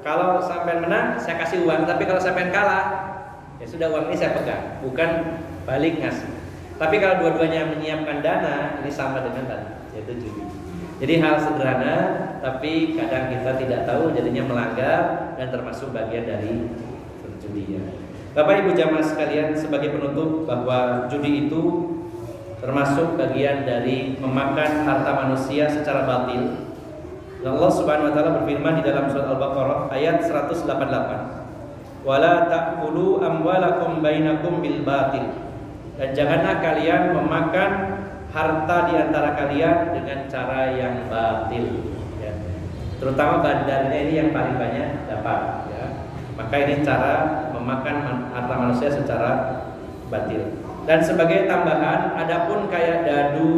kalau sampai menang saya kasih uang. Tapi kalau sampai kalah, ya sudah, uang ini saya pegang, bukan balik ngasih. Tapi kalau dua-duanya menyiapkan dana, ini sama dengan tadi, yaitu judi. Jadi hal sederhana, tapi kadang kita tidak tahu, jadinya melanggar dan termasuk bagian dari judi. Bapak Ibu jamaah sekalian, sebagai penutup bahwa judi itu termasuk bagian dari memakan harta manusia secara batil. Allah Subhanahu wa taala berfirman di dalam surat Al-Baqarah ayat 188. Wala ta'kulu amwalakum bainakum bil batil. Dan janganlah kalian memakan harta di antara kalian dengan cara yang batil, ya. Terutama bandarnya ini yang paling banyak dapat, ya. Maka ini cara memakan harta manusia secara batil. Dan sebagai tambahan, adapun kayak dadu,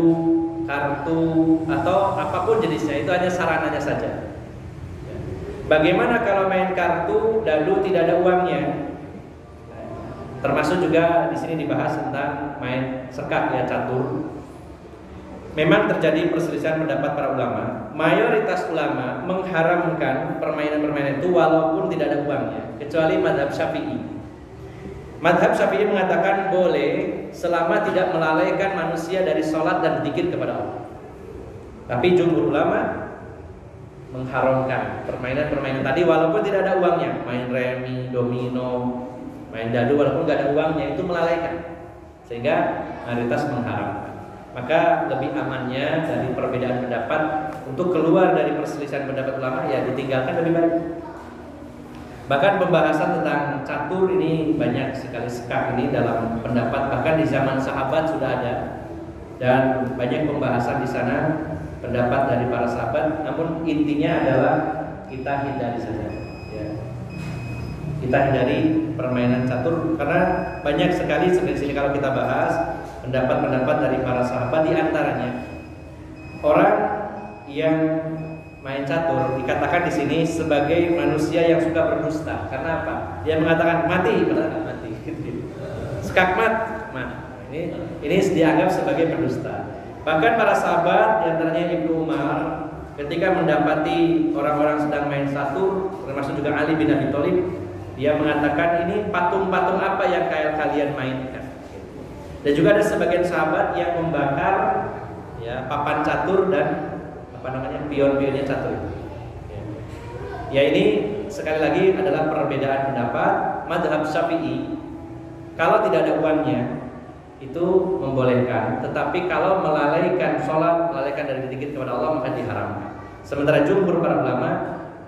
kartu atau apapun jenisnya, itu hanya sarananya saja. Bagaimana kalau main kartu lalu tidak ada uangnya? Termasuk juga di sini dibahas tentang main sekak ya, catur. Memang terjadi perselisihan pendapat para ulama. Mayoritas ulama mengharamkan permainan-permainan itu walaupun tidak ada uangnya, kecuali mazhab Syafi'i. Mazhab Syafi'i mengatakan boleh selama tidak melalaikan manusia dari sholat dan zikir kepada Allah. Tapi jumhur ulama mengharamkan permainan-permainan tadi walaupun tidak ada uangnya. Main remi, domino, main dadu walaupun tidak ada uangnya, itu melalaikan. Sehingga mayoritas mengharamkan. Maka lebih amannya dari perbedaan pendapat untuk keluar dari perselisihan pendapat ulama ya ditinggalkan lebih baik. Bahkan pembahasan tentang catur ini banyak sekali sekak ini dalam pendapat, bahkan di zaman sahabat sudah ada dan banyak pembahasan di sana pendapat dari para sahabat. Namun intinya adalah kita hindari saja ya. Kita hindari permainan catur karena banyak sekali seperti sini kalau kita bahas pendapat-pendapat dari para sahabat, di antaranya orang yang main catur dikatakan di sini sebagai manusia yang suka berdusta. Karena apa? Dia mengatakan mati, padahal nggak mati. Skakmat, ini dianggap sebagai pendusta. Bahkan para sahabat, di antaranya Ibnu Umar, ketika mendapati orang-orang sedang main catur, termasuk juga Ali bin Abi Thalib, dia mengatakan ini patung-patung apa yang kalian mainkan. Dan juga ada sebagian sahabat yang membakar ya papan catur dan pion-pionnya catur itu. Ya ini sekali lagi adalah perbedaan pendapat. Mazhab Syafi'i kalau tidak ada uangnya itu membolehkan, tetapi kalau melalaikan sholat, melalaikan dari zikir kepada Allah maka diharamkan. Sementara jumhur para ulama,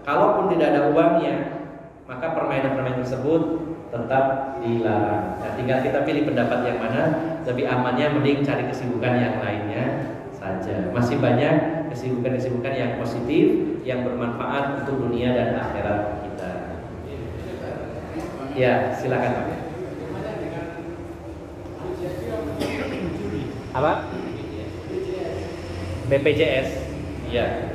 kalaupun tidak ada uangnya maka permainan-permainan tersebut tetap dilarang. Nah, tinggal kita pilih pendapat yang mana lebih amannya, mending cari kesibukan yang lainnya saja. Masih banyak kesibukan-kesibukan yang positif, yang bermanfaat untuk dunia dan akhirat kita. Ya, silakan. Apa? BPJS. Ya.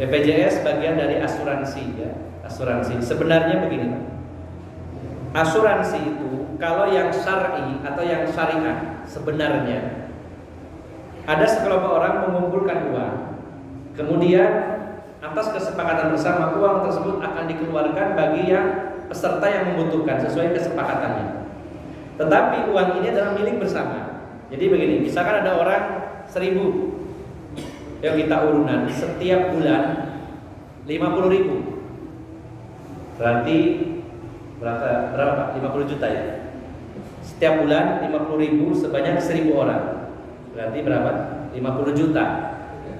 BPJS bagian dari asuransi ya. Asuransi. Sebenarnya begini, Pak. Asuransi itu kalau yang syar'i atau yang syariah sebenarnya ada sekelompok orang mengumpulkan uang, kemudian atas kesepakatan bersama uang tersebut akan dikeluarkan bagi yang peserta yang membutuhkan sesuai kesepakatannya. Tetapi uang ini adalah milik bersama. Jadi begini, misalkan ada orang 1.000 yang kita urunan setiap bulan 50.000. Berarti berapa Pak? 50 juta ya. Setiap bulan 50.000 sebanyak 1.000 orang. Berarti berapa? 50 juta.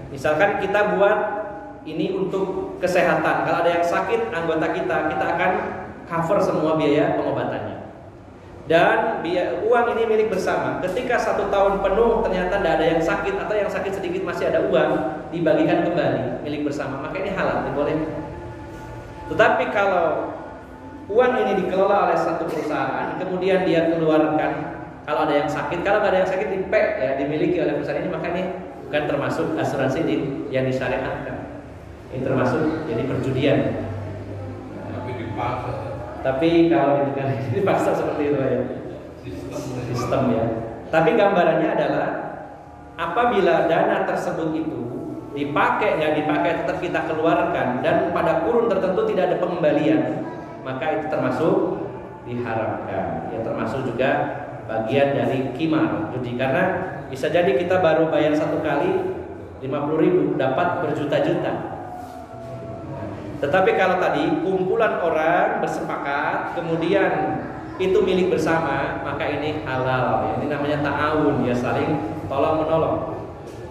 Misalkan kita buat ini untuk kesehatan. Kalau ada yang sakit anggota kita akan cover semua biaya pengobatannya. Dan uang ini milik bersama. Ketika 1 tahun penuh ternyata tidak ada yang sakit atau yang sakit sedikit masih ada uang, dibagikan kembali milik bersama. Maka ini halal, dibolehkan. Tetapi kalau uang ini dikelola oleh satu perusahaan, kemudian dia keluarkan kalau ada yang sakit, kalau nggak ada yang sakit dimiliki oleh perusahaan ini, maka ini bukan termasuk asuransi yang disyariatkan. Ini termasuk jadi perjudian. Tapi dipaksa. Tapi kalau di negara ini dipaksa seperti itu ya. Sistem ya. Tapi gambarannya adalah apabila dana tersebut itu dipakai nggak dipakai tetap kita keluarkan dan pada kurun tertentu tidak ada pengembalian, maka itu termasuk diharamkan. Ya termasuk juga bagian dari qimar, judi, karena bisa jadi kita baru bayar 1 kali 50.000 dapat berjuta-juta. Tetapi kalau tadi kumpulan orang bersepakat kemudian itu milik bersama, maka ini halal. Ya, ini namanya ta'awun, ya saling tolong menolong.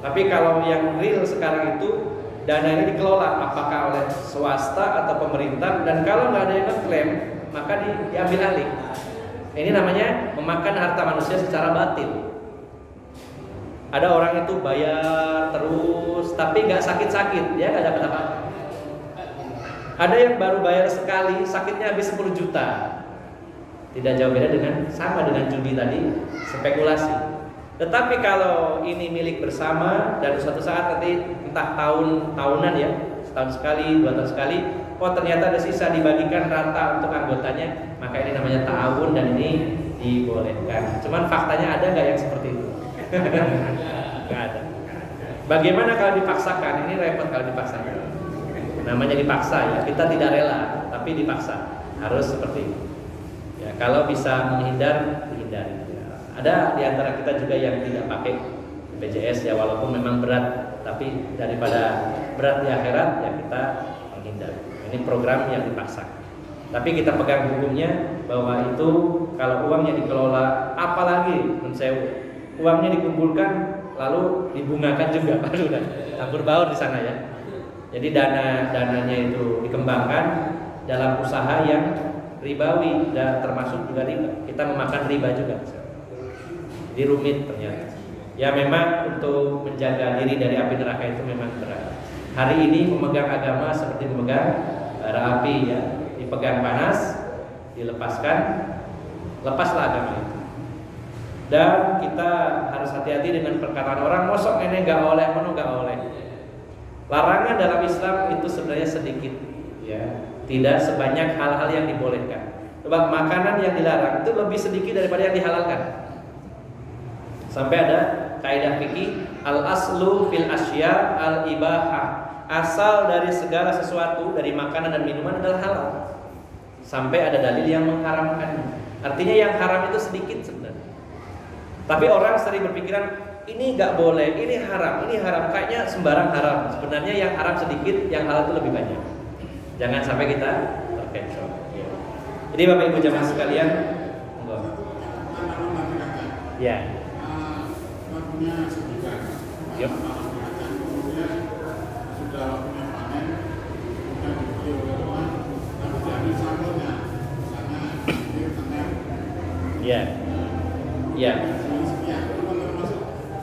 Tapi kalau yang real sekarang itu dana ini dikelola apakah oleh swasta atau pemerintah, dan kalau nggak ada yang ngeklaim maka diambil alih. Ini namanya memakan harta manusia secara batil. Ada orang itu bayar terus tapi nggak sakit-sakit, dia nggak dapat apa-apa. Ada yang baru bayar sekali sakitnya habis 10 juta. Tidak jauh beda sama dengan judi tadi, spekulasi. Tetapi kalau ini milik bersama dan suatu saat nanti entah tahunan ya, setahun sekali, 2 tahun sekali, oh ternyata ada sisa dibagikan rata untuk anggotanya, maka ini namanya ta'awun dan ini dibolehkan. Cuman faktanya ada nggak yang seperti itu? Nggak ada. Bagaimana kalau dipaksakan? Ini repot kalau dipaksakan. Namanya dipaksa ya, kita tidak rela, tapi dipaksa. Harus seperti itu. Ya, kalau bisa menghindar, dihindari. Ada di antara kita juga yang tidak pakai BPJS ya, walaupun memang berat, tapi daripada berat di akhirat ya kita menghindar. Ini program yang dipaksa. Tapi kita pegang hukumnya bahwa itu kalau uangnya dikelola, apalagi uangnya dikumpulkan lalu dibungakan juga, aduh udah campur baur di sana ya. Jadi dananya itu dikembangkan dalam usaha yang ribawi dan termasuk juga riba. Kita memakan riba juga. Jadi rumit ternyata. Ya memang untuk menjaga diri dari api neraka itu memang berat. Hari ini memegang agama seperti memegang bara api ya, dipegang panas, dilepaskan, lepaslah agama itu. Dan kita harus hati-hati dengan perkataan orang, mosok ini nggak oleh, mono nggak oleh. Larangan dalam Islam itu sebenarnya sedikit, ya, tidak sebanyak hal-hal yang dibolehkan. Sebab makanan yang dilarang itu lebih sedikit daripada yang dihalalkan. Sampai ada kaidah fikih al-aslu fil asya al-ibahah. Asal dari segala sesuatu dari makanan dan minuman adalah halal. Sampai ada dalil yang mengharamkannya. Artinya yang haram itu sedikit sebenarnya. Tapi orang sering berpikiran ini nggak boleh, ini haram, kayaknya sembarang haram. Sebenarnya yang haram sedikit, yang halal itu lebih banyak. Jangan sampai kita terkecoh. Jadi Bapak Ibu jamaah sekalian, ya. Yuk. Ya. Ya.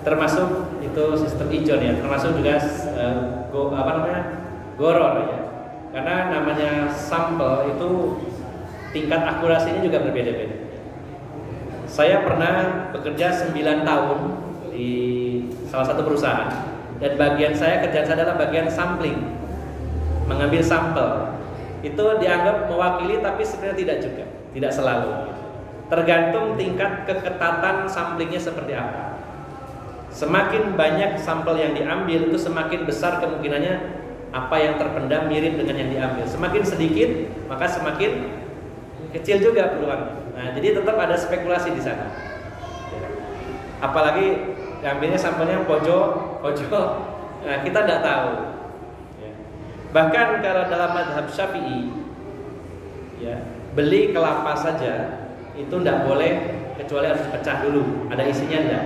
Termasuk itu sistem ijon ya, termasuk juga goror ya. Karena namanya sampel itu tingkat akurasinya juga berbeda-beda. Saya pernah bekerja 9 tahun di salah satu perusahaan dan bagian kerjaan saya adalah bagian sampling, mengambil sampel. Itu dianggap mewakili tapi sebenarnya tidak selalu. Tergantung tingkat keketatan samplingnya seperti apa. Semakin banyak sampel yang diambil itu semakin besar kemungkinannya apa yang terpendam mirip dengan yang diambil. Semakin sedikit maka semakin kecil juga peluang. Nah, jadi tetap ada spekulasi di sana. Apalagi ambilnya sampelnya pojok. Nah, kita tidak tahu. Bahkan kalau dalam mazhab Syafi'i, ya, beli kelapa saja itu tidak boleh kecuali harus pecah dulu. Ada isinya tidak?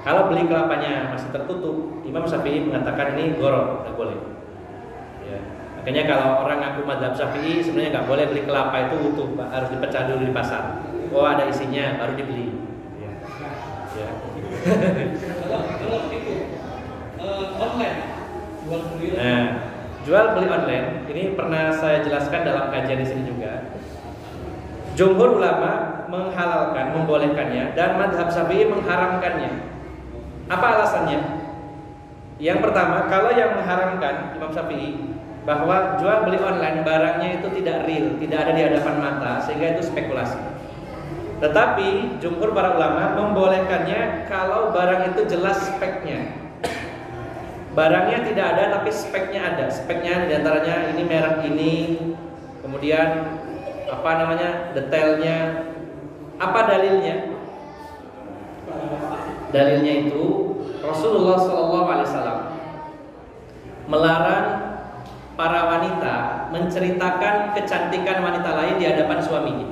Kalau beli kelapanya masih tertutup, Imam Syafi'i mengatakan ini goror, tidak boleh. Ya. Makanya kalau orang ngaku mazhab Syafi'i sebenarnya nggak boleh beli kelapa itu utuh, harus dipecah dulu di pasar. Oh ada isinya baru dibeli. Ya. Ya. Kalau itu online jual beli. Nah, jual beli online ini pernah saya jelaskan dalam kajian di sini juga. Jumhur ulama menghalalkan, membolehkannya, dan mazhab Syafi'i mengharamkannya. Apa alasannya? Yang pertama, kalau yang mengharamkan Imam Syafi'i bahwa jual beli online barangnya itu tidak real, tidak ada di hadapan mata, sehingga itu spekulasi. Tetapi jumhur para ulama membolehkannya kalau barang itu jelas speknya. Barangnya tidak ada tapi speknya ada. Speknya diantaranya ini merek ini, kemudian detailnya, apa dalilnya? Dalilnya itu Rasulullah SAW melarang para wanita menceritakan kecantikan wanita lain di hadapan suaminya.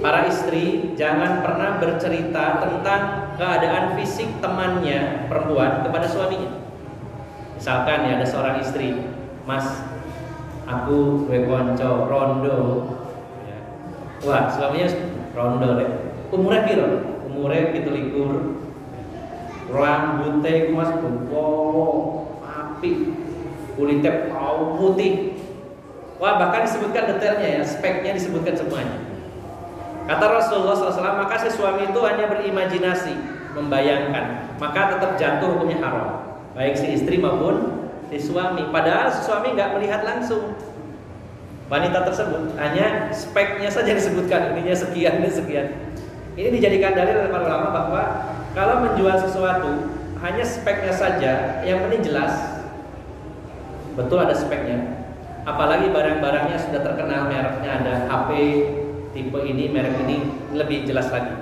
Para istri jangan pernah bercerita tentang keadaan fisik temannya perempuan kepada suaminya. Misalkan ya ada seorang istri, Mas, aku duwe konco rondo. Ya. Wah, suaminya rondo deh. Umurnya piro? Umurnya 17. Rambutnya iku Mas bowo, apik. Kulitnya putih. Wah, bahkan disebutkan detailnya ya, speknya disebutkan semuanya. Kata Rasulullah SAW, maka si suami itu hanya berimajinasi, membayangkan, maka tetap jatuh hukumnya haram, baik si istri maupun si suami. Padahal si suami nggak melihat langsung wanita tersebut, hanya speknya saja disebutkan, ininya sekian, ini sekian. Ini dijadikan dalil oleh para ulama bahwa kalau menjual sesuatu hanya speknya saja, yang penting jelas, betul ada speknya. Apalagi barang-barangnya sudah terkenal, mereknya ada HP tipe ini, merek ini, lebih jelas lagi.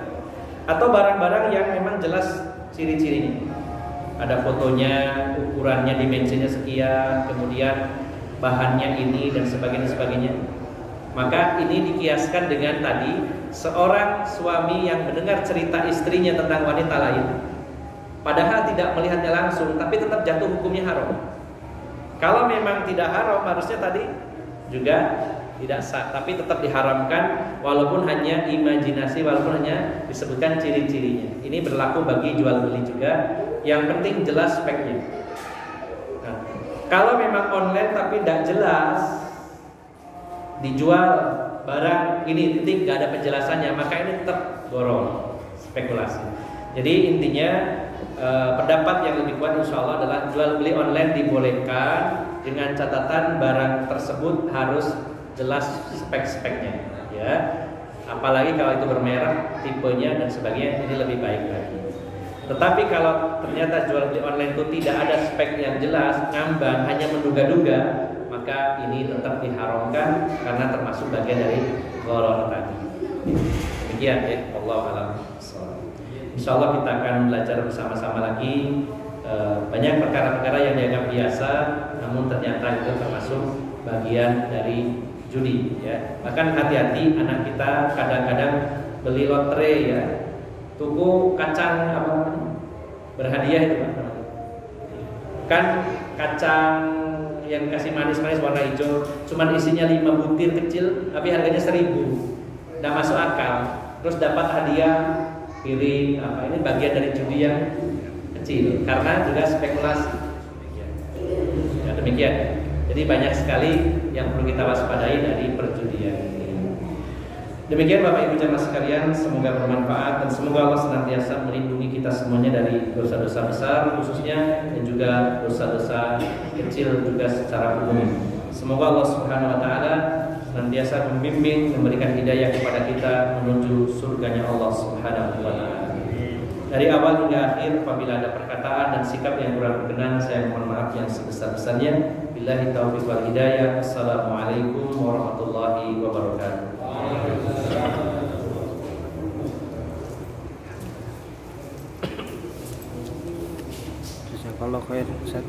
Atau barang-barang yang memang jelas ciri-cirinya, ada fotonya, ukurannya, dimensinya sekian, kemudian bahannya ini dan sebagainya. Maka ini dikiaskan dengan tadi seorang suami yang mendengar cerita istrinya tentang wanita lain, padahal tidak melihatnya langsung, tapi tetap jatuh hukumnya haram. Kalau memang tidak haram, harusnya tadi juga tidak sah, tapi tetap diharamkan walaupun hanya imajinasi, walaupun hanya disebutkan ciri-cirinya. Ini berlaku bagi jual beli juga. Yang penting jelas speknya. Nah, kalau memang online tapi tidak jelas, dijual barang ini titik gak ada penjelasannya, maka ini tetap borong, spekulasi. Jadi intinya pendapat yang lebih kuat insya Allah adalah jual beli online dibolehkan dengan catatan barang tersebut harus jelas spek-speknya, ya. Apalagi kalau itu bermerek, tipenya dan sebagainya, ini lebih baik lagi. Tetapi kalau ternyata jual beli online itu tidak ada spek yang jelas, ngambang, hanya menduga-duga, maka ini tetap diharamkan karena termasuk bagian dari gharar tadi. Demikian ya, Allah alam. Insya Allah kita akan belajar bersama-sama lagi banyak perkara-perkara yang dianggap biasa, namun ternyata itu termasuk bagian dari judi, ya. Bahkan hati-hati, anak kita kadang-kadang beli lotre, ya, tuku kacang apa berhadiah itu, kan kacang yang kasih manis-manis warna hijau, cuman isinya 5 butir kecil, tapi harganya 1.000, nggak masuk akal. Terus dapat hadiah piring, apa, ini bagian dari judi yang kecil, karena juga spekulasi. Ya, demikian. Jadi banyak sekali yang perlu kita waspadai dari perjudian ini. Demikian Bapak Ibu jamaah sekalian, semoga bermanfaat dan semoga Allah senantiasa melindungi kita semuanya dari dosa-dosa besar khususnya, dan juga dosa-dosa kecil juga secara umum. Semoga Allah Subhanahu wa taala senantiasa membimbing, memberikan hidayah kepada kita menuju surganya Allah Subhanahu wa taala. Dari awal hingga akhir, apabila ada perkataan dan sikap yang kurang berkenan, saya mohon maaf yang sebesar-besarnya. Billahi taufiq wal hidayah. Assalamualaikum warahmatullahi wabarakatuh. Jazakallahu khair Ustaz.